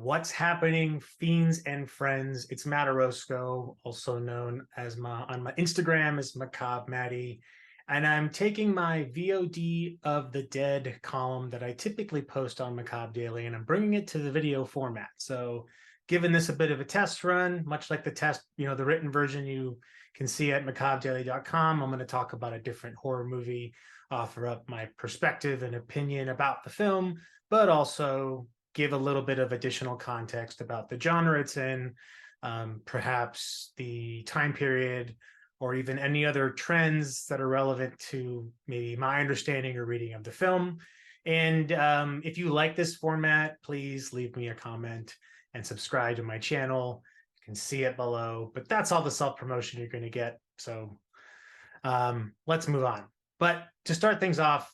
What's happening, fiends and friends? It's Matt Orozco, also known as on my Instagram as Macabre Matty, and I'm taking my VOD of the Dead column that I typically post on Macabre Daily, and I'm bringing it to the video format. So, giving this a bit of a test run, much like the test, the written version you can see at macabredaily.com. I'm going to talk about a different horror movie, offer up my perspective and opinion about the film, but also give a little bit of additional context about the genre it's in, perhaps the time period, or even any other trends that are relevant to maybe my understanding or reading of the film. And if you like this format, please leave me a comment and subscribe to my channel. You can see it below, but that's all the self-promotion you're going to get. So let's move on. But to start things off,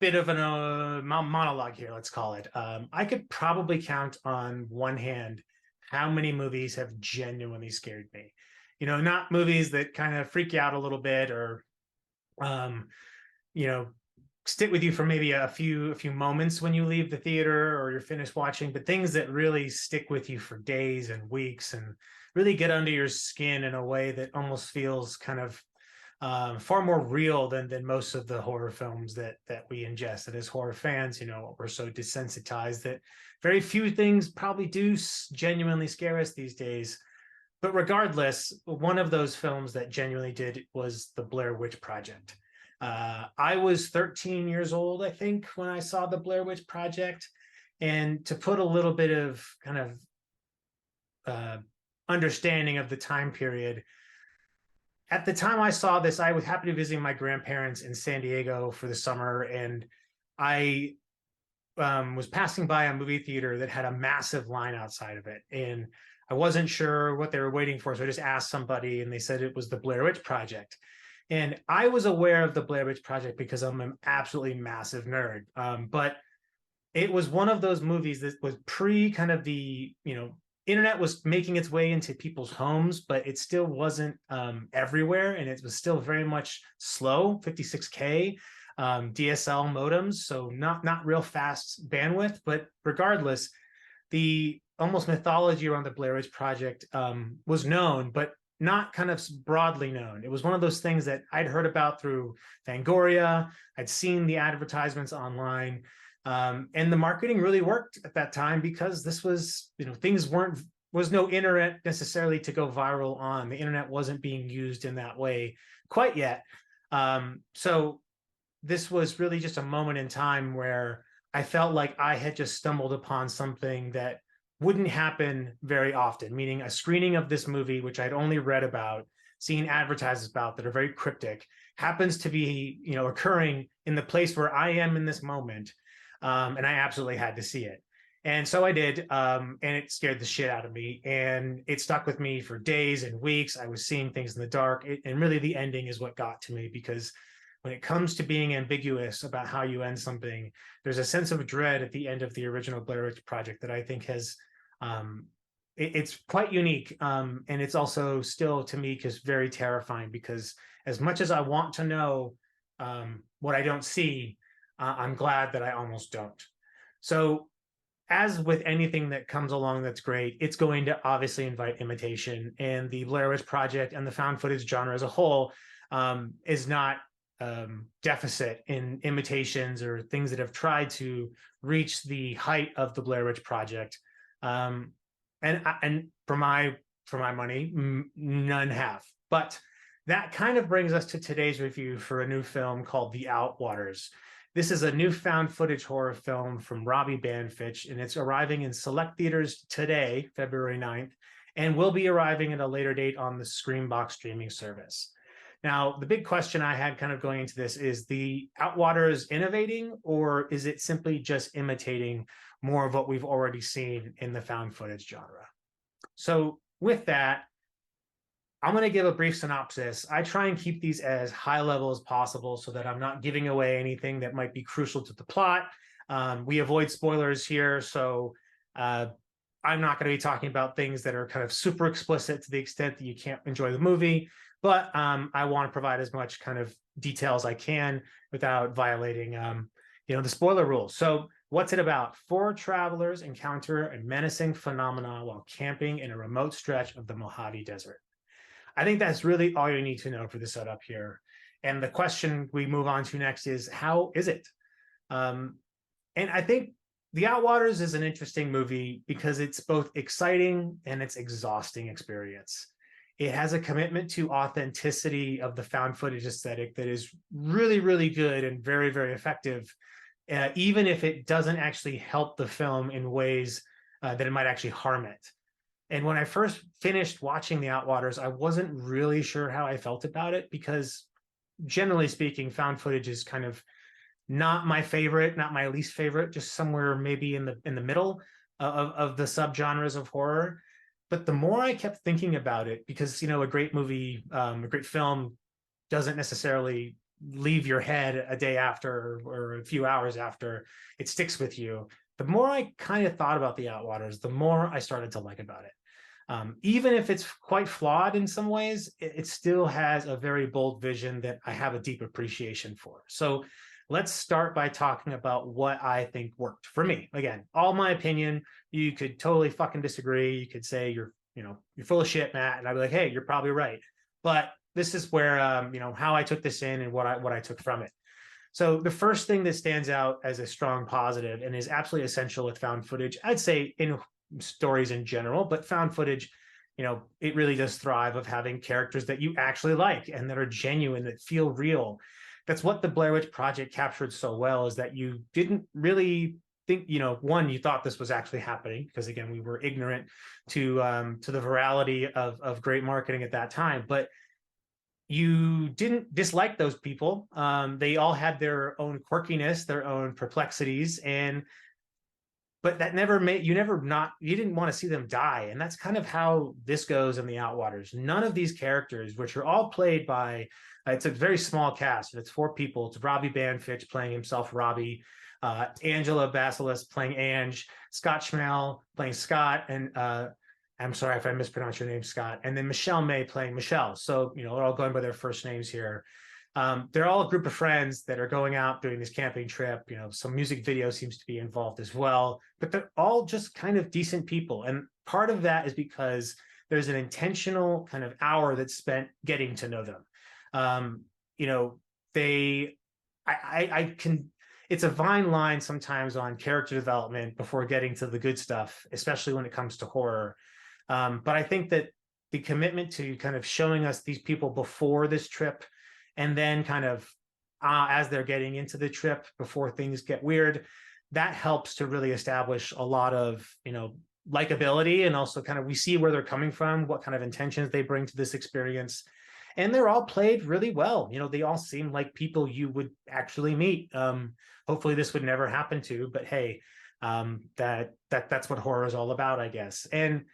bit of a monologue here, let's call it. I could probably count on one hand how many movies have genuinely scared me. Not movies that kind of freak you out a little bit or, stick with you for maybe a few moments when you leave the theater or you're finished watching, but things that really stick with you for days and weeks and really get under your skin in a way that almost feels kind of far more real than most of the horror films that we ingest. And as horror fans, we're so desensitized that very few things probably do genuinely scare us these days. But regardless, one of those films that genuinely did was The Blair Witch Project. I was 13 years old, I think, when I saw The Blair Witch Project. And to put a little bit of kind of understanding of the time period, at the time I saw this, I was happy to visit my grandparents in San Diego for the summer, and I was passing by a movie theater that had a massive line outside of it, and I wasn't sure what they were waiting for, so I just asked somebody, and they said it was the Blair Witch Project. And I was aware of the Blair Witch Project because I'm an absolutely massive nerd, but it was one of those movies that was pre kind of the, internet was making its way into people's homes, but it still wasn't everywhere. And it was still very much slow, 56K DSL modems. So not real fast bandwidth, but regardless, the almost mythology around the Blair Witch Project was known, but not kind of broadly known. It was one of those things that I'd heard about through Fangoria. I'd seen the advertisements online. And the marketing really worked at that time because this was, was no internet necessarily to go viral on. The internet wasn't being used in that way quite yet. So this was really just a moment in time where I felt like I had just stumbled upon something that wouldn't happen very often, meaning a screening of this movie, which I'd only read about, seen advertisements about that are very cryptic, happens to be, occurring in the place where I am in this moment. And I absolutely had to see it. And so I did, and it scared the shit out of me. And it stuck with me for days and weeks. I was seeing things in the dark. And really the ending is what got to me, because when it comes to being ambiguous about how you end something, there's a sense of dread at the end of the original Blair Witch Project that I think has, it's quite unique. And it's also still, to me, just very terrifying, because as much as I want to know what I don't see, I'm glad that I almost don't. So as with anything that comes along that's great, it's going to obviously invite imitation. And the Blair Witch Project and the found footage genre as a whole is not deficit in imitations or things that have tried to reach the height of the Blair Witch Project. And for my money, none have. But that kind of brings us to today's review for a new film called The Outwaters. This is a new found footage horror film from Robbie Banfitch, and it's arriving in select theaters today, February 9th, and will be arriving at a later date on the Screambox streaming service. Now, the big question I had kind of going into this is, the Outwaters innovating, or is it simply just imitating more of what we've already seen in the found footage genre? So with that, I'm going to give a brief synopsis. I try and keep these as high level as possible so that I'm not giving away anything that might be crucial to the plot. We avoid spoilers here, so I'm not going to be talking about things that are kind of super explicit to the extent that you can't enjoy the movie, but I want to provide as much kind of detail as I can without violating, the spoiler rules. So What's it about? Four travelers encounter a menacing phenomenon while camping in a remote stretch of the Mojave Desert. I think that's really all you need to know for the setup here. And the question we move on to next is, how is it? Um, and I think The Outwaters is an interesting movie because it's both exciting and it's exhausting experience. It has a commitment to authenticity of the found footage aesthetic that is really, really good and very, very effective, even if it doesn't actually help the film in ways that it might actually harm it. And when I first finished watching The Outwaters, I wasn't really sure how I felt about it because, generally speaking, found footage is kind of not my favorite, not my least favorite, just somewhere maybe in the middle of the subgenres of horror. But the more I kept thinking about it, because a great movie, a great film, doesn't necessarily leave your head a day after or a few hours after; it sticks with you. The more I kind of thought about The Outwaters, the more I started to like about it. Even if it's quite flawed in some ways, it still has a very bold vision that I have a deep appreciation for. So let's start by talking about what I think worked for me. Again, all my opinion. You could totally fucking disagree. You could say you're full of shit, Matt, and I'd be like, hey, you're probably right. But this is where how I took this in and what I took from it. So the first thing that stands out as a strong positive and is absolutely essential with found footage, I'd say in stories in general, but found footage, it really does thrive of having characters that you actually like and that are genuine, that feel real. That's what the Blair Witch Project captured so well, is that you didn't really think, one, you thought this was actually happening because, again, we were ignorant to the virality of great marketing at that time, but you didn't dislike those people. They all had their own quirkiness, their own perplexities, but that never made you didn't want to see them die. And that's kind of how this goes in The Outwaters. None of these characters, which are all played by, it's a very small cast. It's four people. It's Robbie Banfitch playing himself, Robbie, Angela Basilis playing Ange, Scott Schmel playing Scott, and I'm sorry if I mispronounce your name, Scott, and then Michelle May playing Michelle. So, they're all going by their first names here. They're all a group of friends that are going out doing this camping trip. Some music video seems to be involved as well, but they're all just kind of decent people. And part of that is because there's an intentional kind of hour that's spent getting to know them. It's a fine line sometimes on character development before getting to the good stuff, especially when it comes to horror. But I think that the commitment to kind of showing us these people before this trip, and then kind of as they're getting into the trip before things get weird, that helps to really establish a lot of, likability. And also kind of we see where they're coming from, what kind of intentions they bring to this experience. And they're all played really well. They all seem like people you would actually meet. Hopefully this would never happen to, but hey, that's what horror is all about, I guess. And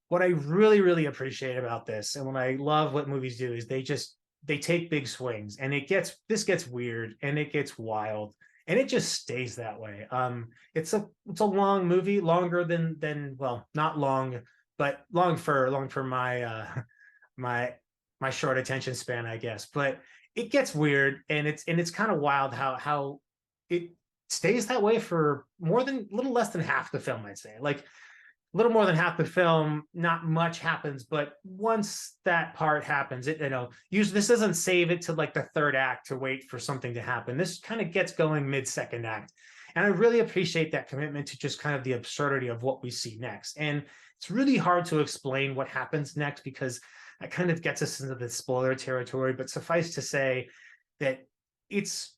what I really, really appreciate about this, and what I love what movies do, is they take big swings, and this gets weird and it gets wild, and it just stays that way. It's a long movie, longer than well, not long, but long for my my short attention span, I guess. But it gets weird, and it's kind of wild how it stays that way for little less than half the film, I'd say. Like little more than half the film, not much happens, but once that part happens, usually this doesn't save it to like the third act to wait for something to happen. This kind of gets going mid-second act. And I really appreciate that commitment to just kind of the absurdity of what we see next. And it's really hard to explain what happens next because that kind of gets us into the spoiler territory, but suffice to say that it's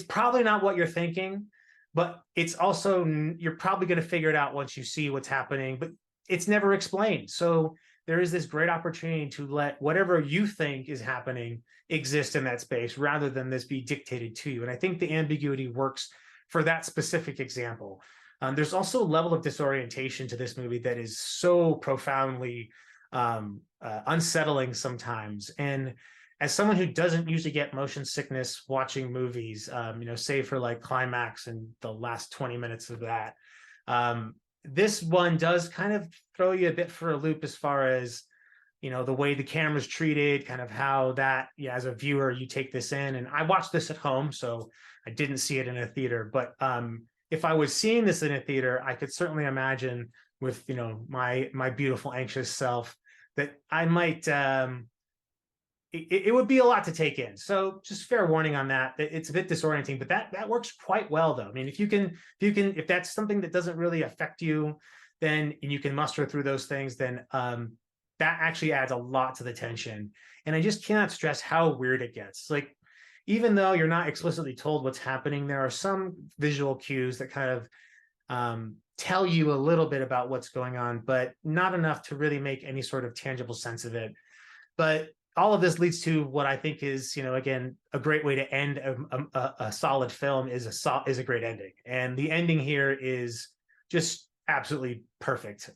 probably not what you're thinking, but it's also, you're probably going to figure it out once you see what's happening, but it's never explained. So there is this great opportunity to let whatever you think is happening exist in that space rather than this be dictated to you. And I think the ambiguity works for that specific example. There's also a level of disorientation to this movie that is so profoundly unsettling sometimes. And as someone who doesn't usually get motion sickness watching movies, save for like climax and the last 20 minutes of that, this one does kind of throw you a bit for a loop as far as, the way the camera's treated, kind of how that, yeah, as a viewer, you take this in. And I watched this at home, so I didn't see it in a theater. But if I was seeing this in a theater, I could certainly imagine with, my beautiful, anxious self that I might, it would be a lot to take in. So just fair warning on that. It's a bit disorienting, but that works quite well though. I mean, if that's something that doesn't really affect you, then and you can muster through those things, then that actually adds a lot to the tension. And I just cannot stress how weird it gets. Like, even though you're not explicitly told what's happening, there are some visual cues that kind of tell you a little bit about what's going on, but not enough to really make any sort of tangible sense of it. But all of this leads to what I think is, again, a great way to end a solid film is a great ending. And the ending here is just absolutely perfect.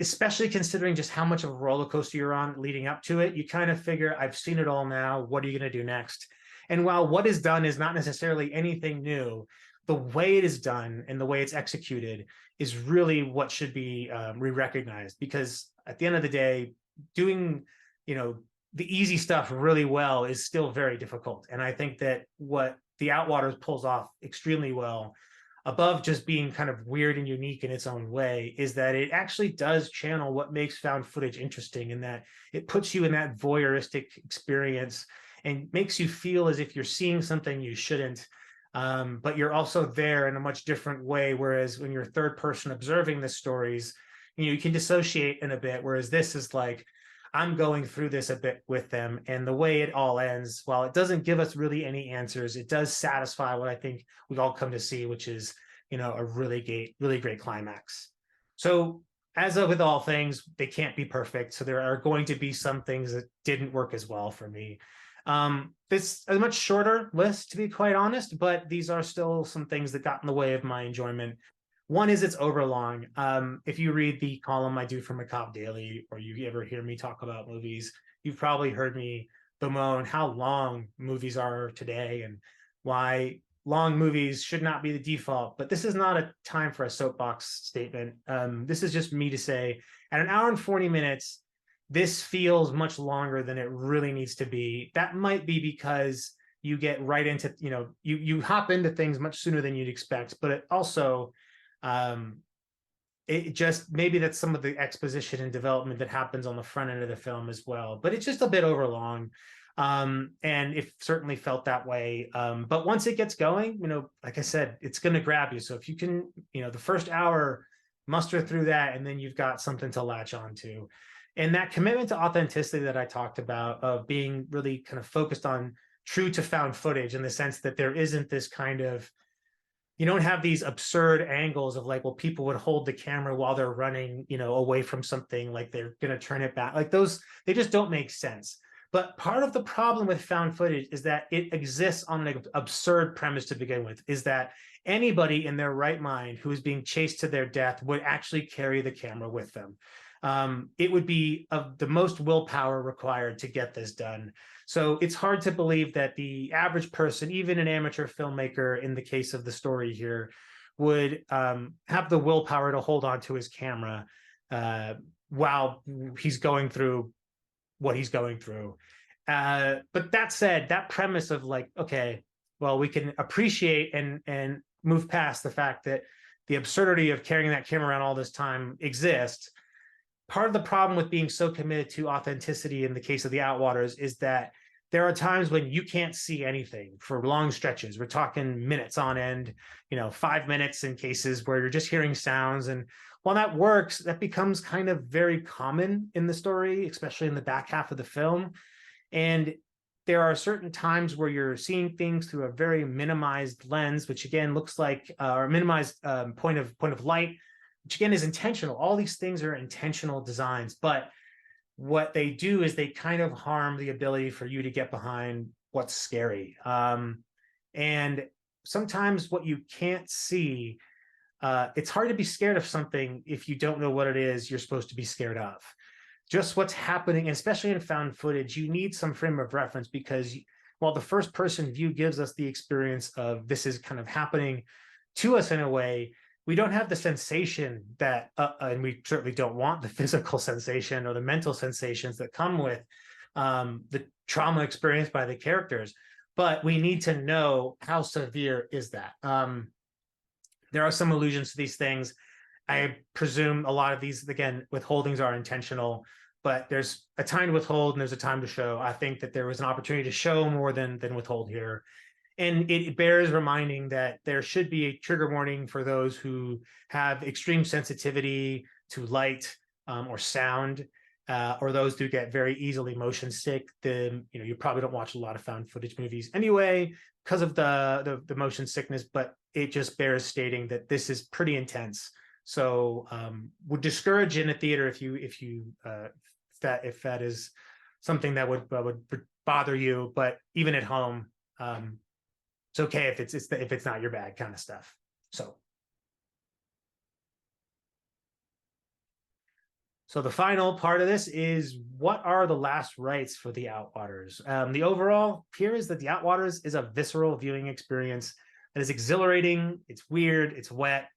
Especially considering just how much of a roller coaster you're on leading up to it, you kind of figure, I've seen it all now. What are you going to do next? And while what is done is not necessarily anything new, the way it is done and the way it's executed is really what should be re-recognized. Because at the end of the day, doing, the easy stuff really well is still very difficult. And I think that what The Outwaters pulls off extremely well, above just being kind of weird and unique in its own way, is that it actually does channel what makes found footage interesting, in that it puts you in that voyeuristic experience and makes you feel as if you're seeing something you shouldn't, but you're also there in a much different way. Whereas when you're third person observing the stories, you can dissociate in a bit, whereas this is like, I'm going through this a bit with them. And the way it all ends, while it doesn't give us really any answers, it does satisfy what I think we've all come to see, which is, a really great climax. So as with all things, they can't be perfect. So there are going to be some things that didn't work as well for me. This is a much shorter list, to be quite honest, but these are still some things that got in the way of my enjoyment. One is it's overlong. If you read the column I do for Macabre Daily, or you ever hear me talk about movies, you've probably heard me bemoan how long movies are today and why long movies should not be the default. But this is not a time for a soapbox statement. This is just me to say, at an hour and 40 minutes, this feels much longer than it really needs to be. That might be because you get right into, you hop into things much sooner than you'd expect, but it also, it just, maybe that's some of the exposition and development that happens on the front end of the film as well, but it's just a bit overlong. And it certainly felt that way. But once it gets going, like I said, it's going to grab you. So if you can, the first hour, muster through that, and then you've got something to latch onto. And that commitment to authenticity that I talked about, of being really kind of focused on true to found footage, in the sense that there isn't this kind of, you don't have these absurd angles of like, well, people would hold the camera while they're running, away from something, like they're going to turn it back. Like those, they just don't make sense. But part of the problem with found footage is that it exists on an absurd premise to begin with, is that anybody in their right mind who is being chased to their death would actually carry the camera with them. It would be of the most willpower required to get this done. So it's hard to believe that the average person, even an amateur filmmaker in the case of the story here, would have the willpower to hold on to his camera while he's going through what he's going through. But that said, that premise of like, okay, well, we can appreciate and move past the fact that the absurdity of carrying that camera around all this time exists. Part of the problem with being so committed to authenticity in the case of The Outwaters is that there are times when you can't see anything for long stretches. We're talking minutes on end, 5 minutes in cases where you're just hearing sounds. And while that works, that becomes kind of very common in the story, especially in the back half of the film. And there are certain times where you're seeing things through a very minimized lens, which again looks like or minimized point of light, which again is intentional. All these things are intentional designs, but what they do is they kind of harm the ability for you to get behind what's scary. And sometimes what you can't see, it's hard to be scared of something if you don't know what it is you're supposed to be scared of. Just what's happening, especially in found footage, you need some frame of reference, because while the first person view gives us the experience of this is kind of happening to us in a way, we don't have the sensation that, and we certainly don't want the physical sensation or the mental sensations that come with the trauma experienced by the characters. But we need to know how severe is that. There are some allusions to these things. I presume a lot of these, again, withholdings are intentional, but there's a time to withhold and there's a time to show. I think that there was an opportunity to show more than withhold here. And it bears reminding that there should be a trigger warning for those who have extreme sensitivity to light or sound, or those who get very easily motion sick. You probably don't watch a lot of found footage movies anyway because of the motion sickness, but it just bears stating that this is pretty intense. So would discourage in a theater if that is something that would bother you, but even at home, it's okay if it's not your bag kind of stuff. So the final part of this is, what are the last rites for the Outwaters? The overall here is that the Outwaters is a visceral viewing experience that is exhilarating, it's weird, it's wet,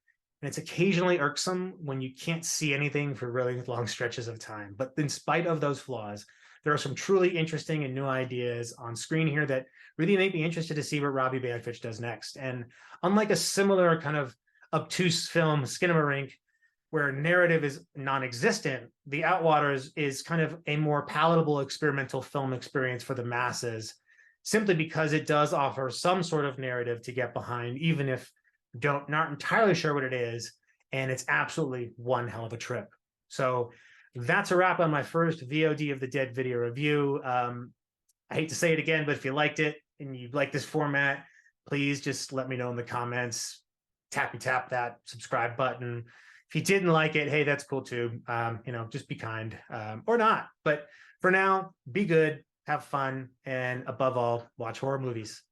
and it's occasionally irksome when you can't see anything for really long stretches of time. But in spite of those flaws, there are some truly interesting and new ideas on screen here that really make me interested to see what Robbie Banfitch does next. And unlike a similar kind of obtuse film, Skinamarink, where narrative is non-existent, The Outwaters is kind of a more palatable experimental film experience for the masses, simply because it does offer some sort of narrative to get behind, even if not entirely sure what it is, and it's absolutely one hell of a trip. So that's a wrap on my first VOD of the Dead video review. I hate to say it again, but if you liked it and you like this format, please just let me know in the comments. Tap that subscribe button. If you didn't like it, hey, that's cool too. Just be kind, or not. But for now, be good, have fun, and above all, watch horror movies.